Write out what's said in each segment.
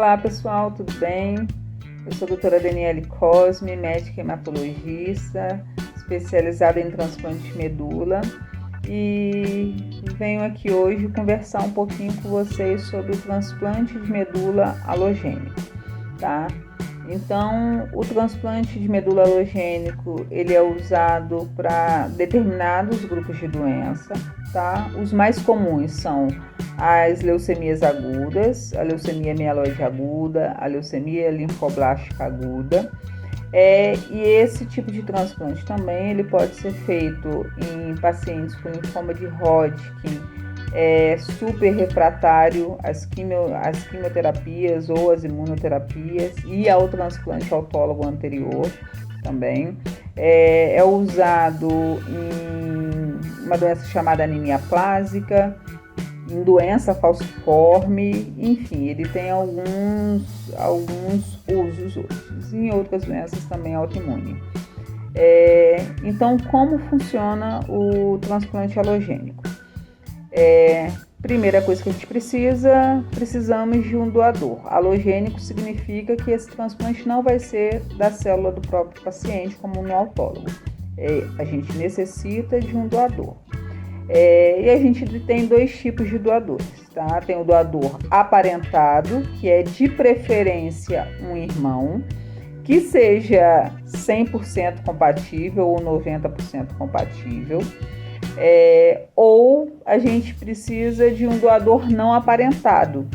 Olá pessoal, tudo bem? Eu sou a doutora Daniele Cosme, médica hematologista, especializada em transplante de medula e venho aqui hoje conversar um pouquinho com vocês sobre o transplante de medula halogênico, tá? Então, o transplante de medula halogênico, ele é usado para determinados grupos de doença, tá? Os mais comuns são as leucemias agudas, a leucemia mieloide aguda, a leucemia linfoblástica aguda. E esse tipo de transplante também ele pode ser feito em pacientes com linfoma de Hodgkin, super refratário às quimioterapias ou às imunoterapias e ao transplante autólogo anterior também. É usado em uma doença chamada anemia plásica, em doença falciforme, enfim, ele tem alguns usos outros, em outras doenças também autoimune. Então, como funciona o transplante halogênico? Primeira coisa que a gente precisamos de um doador. Halogênico significa que esse transplante não vai ser da célula do próprio paciente, como no autólogo. A gente necessita de um doador. E a gente tem dois tipos de doadores, tá? Tem o doador aparentado, que é de preferência um irmão, que seja 100% compatível ou 90% compatível. Ou a gente precisa de um doador não aparentado,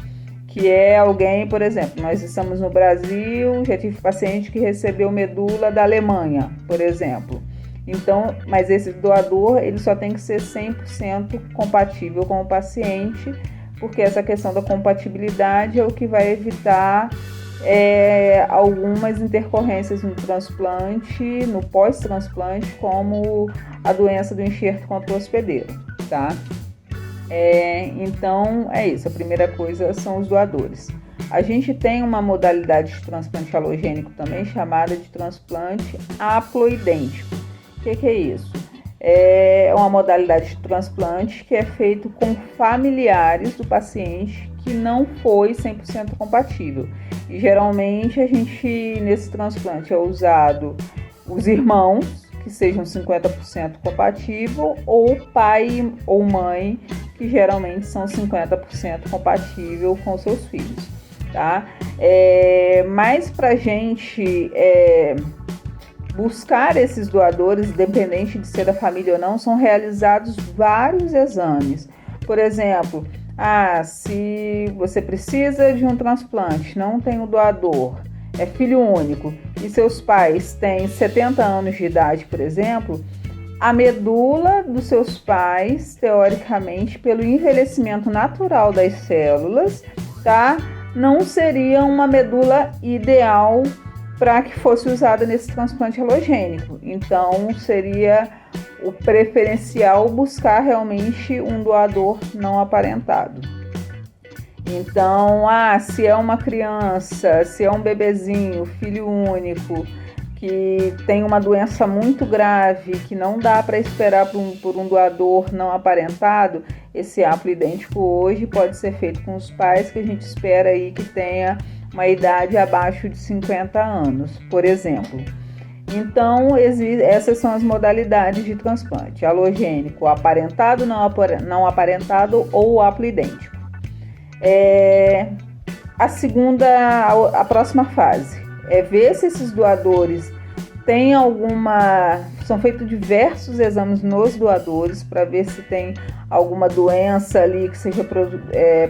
que é alguém, por exemplo, nós estamos no Brasil, já tive paciente que recebeu medula da Alemanha, por exemplo. Então, mas esse doador, ele só tem que ser 100% compatível com o paciente, porque essa questão da compatibilidade é o que vai evitar algumas intercorrências no transplante, no pós-transplante, como a doença do enxerto contra o hospedeiro, tá? Então, é isso. A primeira coisa são os doadores. A gente tem uma modalidade de transplante halogênico também, chamada de transplante haploidêntico. O que é isso? É uma modalidade de transplante que é feito com familiares do paciente que não foi 100% compatível. E geralmente nesse transplante é usado os irmãos que sejam 50% compatível ou pai ou mãe que geralmente são 50% compatível com seus filhos, tá? Mas pra gente buscar esses doadores, independente de ser da família ou não, são realizados vários exames. Por exemplo, se você precisa de um transplante, não tem o doador, é filho único e seus pais têm 70 anos de idade, por exemplo, a medula dos seus pais, teoricamente, pelo envelhecimento natural das células, tá? Não seria uma medula ideal para que fosse usada nesse transplante halogênico. Então, seria o preferencial buscar realmente um doador não aparentado. Então, se é uma criança, se é um bebezinho, filho único, que tem uma doença muito grave, que não dá para esperar por um doador não aparentado, esse haploidêntico hoje pode ser feito com os pais, que a gente espera aí que tenha uma idade abaixo de 50 anos, por exemplo. Então, essas são as modalidades de transplante: halogênico, aparentado, não aparentado ou haploidêntico. A próxima fase é ver se esses doadores têm são feitos diversos exames nos doadores para ver se tem alguma doença ali que seja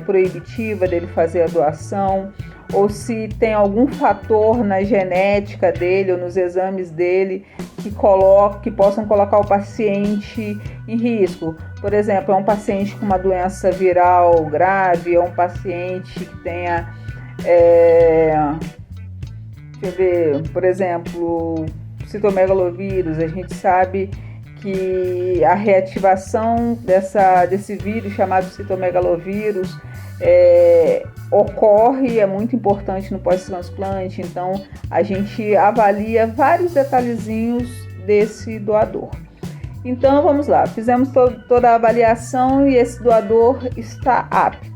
proibitiva dele fazer a doação, ou se tem algum fator na genética dele ou nos exames dele que possam colocar o paciente em risco. Por exemplo, é um paciente com uma doença viral grave, é um paciente que tenha, por exemplo, citomegalovírus. A gente sabe que a reativação desse vírus chamado citomegalovírus ocorre, é muito importante no pós-transplante. Então a gente avalia vários detalhezinhos desse doador. Então vamos lá, fizemos toda a avaliação e esse doador está apto,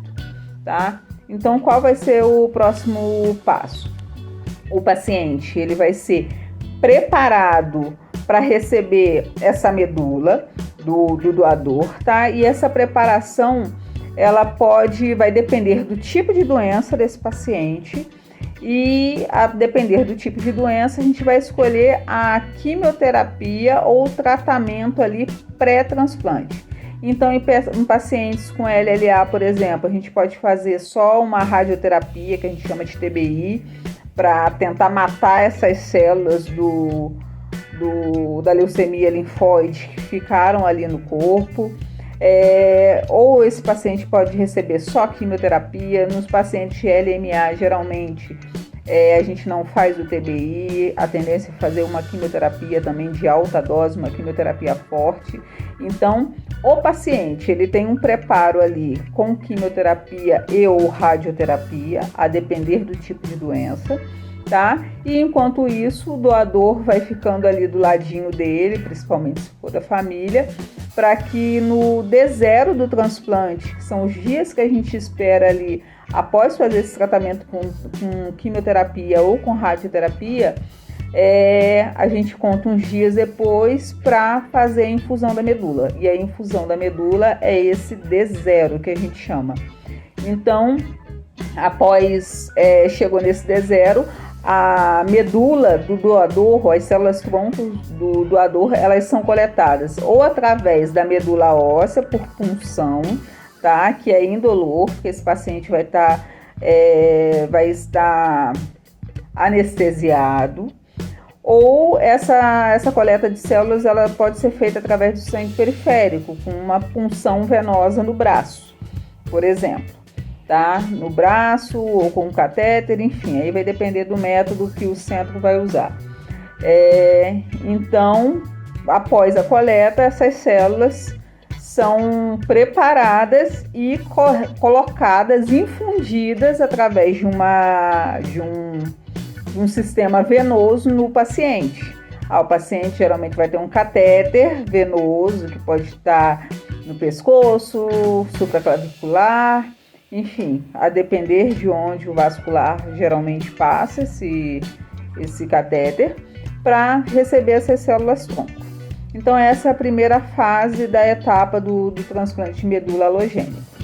tá? Então, qual vai ser o próximo passo? O paciente ele vai ser preparado para receber essa medula do doador, tá? E essa preparação vai depender do tipo de doença desse paciente, e a depender do tipo de doença a gente vai escolher a quimioterapia ou tratamento ali pré-transplante. Então, em pacientes com LLA, por exemplo, a gente pode fazer só uma radioterapia, que a gente chama de TBI, para tentar matar essas células da leucemia linfóide que ficaram ali no corpo. Ou esse paciente pode receber só quimioterapia. Nos pacientes LMA, geralmente, a gente não faz o TBI, a tendência é fazer uma quimioterapia também de alta dose, uma quimioterapia forte. Então, o paciente ele tem um preparo ali com quimioterapia e ou radioterapia, a depender do tipo de doença, tá? E enquanto isso, o doador vai ficando ali do ladinho dele, principalmente se for da família, para que no D0 do transplante, que são os dias que a gente espera ali após fazer esse tratamento com quimioterapia ou com radioterapia, a gente conta uns dias depois para fazer a infusão da medula. E a infusão da medula é esse D0 que a gente chama. Então, após chegou nesse D0, a medula do doador, as células tronco do doador, elas são coletadas ou através da medula óssea por punção, tá? Que é indolor, porque esse paciente vai estar anestesiado. Ou essa coleta de células ela pode ser feita através do sangue periférico, com uma punção venosa no braço, por exemplo, tá? No braço ou com um catéter, enfim, aí vai depender do método que o centro vai usar. Então, após a coleta, essas células são preparadas e colocadas, infundidas através de um sistema venoso no paciente. O paciente geralmente vai ter um catéter venoso que pode estar no pescoço, supraclavicular, enfim, a depender de onde o vascular geralmente passa esse catéter para receber essas células tronco. Então essa é a primeira fase da etapa do transplante de medula halogênica.